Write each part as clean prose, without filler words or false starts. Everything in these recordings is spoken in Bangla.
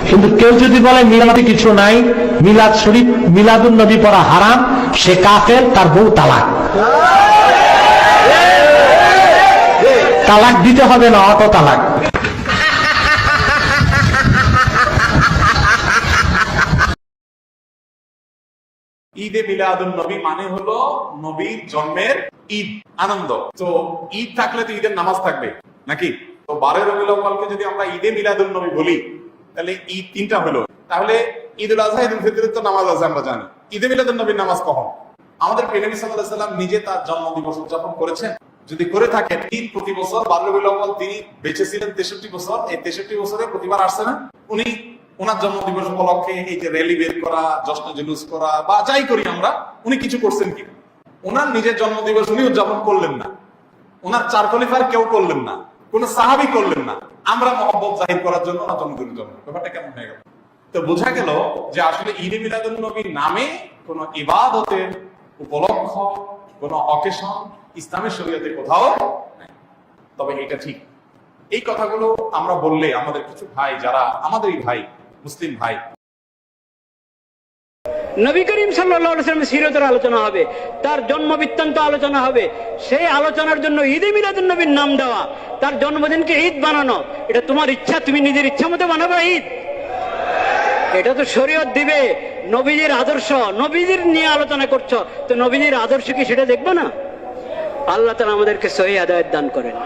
কিন্তু কেউ যদি বলে মিলাদে কিছু নাই, মিলাদ শরীফ মিলাদুন নবী পড়া হারাম, সে কাফের, তার বউ তালাক। তালাক দিতে হবে না, অটো তালাক। ঈদে মিলাদুন নবী মানে হলো নবীর জন্মের ঈদ, আনন্দ। তো ঈদ থাকলে তো ঈদের নামাজ থাকবে নাকি? তো 12 রবিউল আউয়ালকে যদি আমরা ঈদে মিলাদুন নবী বলি, তাহলে ঈদ তিনটা হলো। তাহলে ঈদুল আযহা, ঈদুল ফিতরের তো নামাজ আছে, আমরা জানি। ঈদে মিলাদুন নবীর নামাজ কখন? আমাদের প্রিয় নবী সাল্লাল্লাহু আলাইহি ওয়াসাল্লাম নিজে তার জন্মদিবস উদযাপন করেছেন? যদি করে থাকেন, ঈদ প্রতি বছর 12 রবিউল আউয়াল তিনি বেঁচে ছিলেন 63 বছর, এই 63 বছরে প্রতিবার আসছে না? উনি ওনার জন্মদিবস উপলক্ষে এই যে র্যালি বের করা, জশ্ন জুলুস করা বা যাই করি আমরা, উনি কিছু করছেন কি? ওনার নিজের জন্মদিবস উনি উদযাপন করলেন না, ওনার 4 খলিফার কেউ করলেন না, কোন সাহাবী করলেন না। আমরা মহব্বত জাহির করার জন্য ওনার জন্মদিনের জন্য। ব্যাপারটা কেমন হয়ে গেল? তো বোঝা গেল যে আসলে ঈদে মিলাদুন নবীর নামে কোন ইবাদতের উপলক্ষ, কোন অকেশন ইসলামের শরীয়তে কোথাও নাই। তবে এটা ঠিক, এই কথাগুলো আমরা বললে আমাদের কিছু ভাই, যারা আমাদেরই ভাই, মুসলিম ভাই, নবী করিম সাল্লাল্লাহু আলাইহি ওয়াসাল্লামের সিরাতের আলোচনা হবে, তার জন্ম বৃত্তান্ত আলোচনা হবে। সেই আলোচনার জন্য ঈদে মিলাদুন নবীর নাম দেওয়া, তার জন্মদিনকে ঈদ বানানো, এটা তোমার ইচ্ছা, তুমি নিজের ইচ্ছা মতো বানাবে ঈদ? এটা তো শরীয়ত দিবে। নবীজির আদর্শ, নবীজির নিয়ে আলোচনা করছো, তো নবীজির আদর্শ কি সেটা দেখবে না? আল্লাহ তাআলা আমাদেরকে সহি হিদায়াত দান করেন।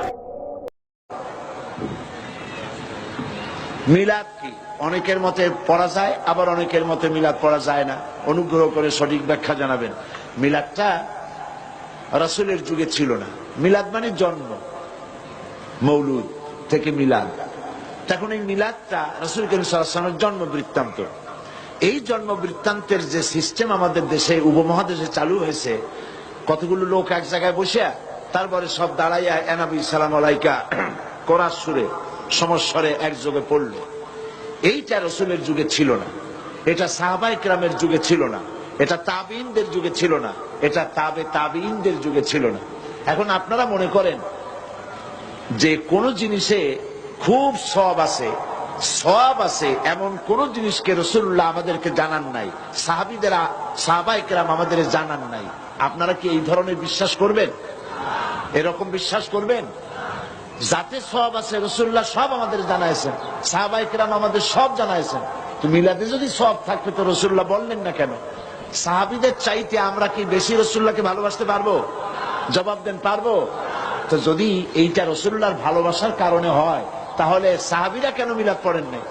মিলাদ কি? অনেকের মতে পড়া যায়, আবার অনেকের মতে মিলাদ পড়া যায় না। অনুগ্রহ করে সঠিক ব্যাখ্যা জানাবেন। মিলাদটা রাসূলের যুগে ছিল না। মিলাদ মানে জন্ম, মৌলুদ থেকে মিলাদ। তখন এই মিলাদটা রাসূল করিম সাল্লাল্লাহু আলাইহি ওয়াসাল্লামের জন্ম বৃত্তান্ত। এই জন্ম বৃত্তান্তের যে সিস্টেম আমাদের দেশে, উপমহাদেশে চালু হয়েছে, কতগুলো লোক এক জায়গায় বসে, তারপরে সব দাঁড়াইয়া এনাবি সালাম আলাইকা কোরআন সুরে সমস্বরে একযোগে পড়ল। এইটা রাসূলের যুগে ছিল না, এটা সাহাবায়ে কেরামের যুগে ছিল না, এটা তাবিঈনদের যুগে ছিল না, এটা তাবিঈনদের যুগে ছিল না। এখন আপনারা মনে করেন যে কোন জিনিসে খুব সওয়াব আছে এমন কোন জিনিসকে রাসূলুল্লাহ আমাদেরকে জানান নাই, সাহাবায়ে কেরাম আমাদের জানান নাই। আপনারা কি এই ধরনের বিশ্বাস করবেন? এরকম বিশ্বাস করবেন? যাতে সওয়াব আছে রাসূলুল্লাহ সব আমাদের জানাইছেন, সাহাবায়ে কেরাম আমাদের সব জানাইছেন। তো মিলাদে যদি সওয়াব থাকবে তো রাসূলুল্লাহ বললেন না কেন? সাহাবীদের চাইতে আমরা কি বেশি রাসূলুল্লাহকে ভালোবাসতে পারবো? জবাব দেন, পারবো? তো যদি এইটা রাসূলুল্লাহর ভালোবাসার কারণে হয়, তাহলে সাহাবীরা কেন মিলাদ পড়েন নাই?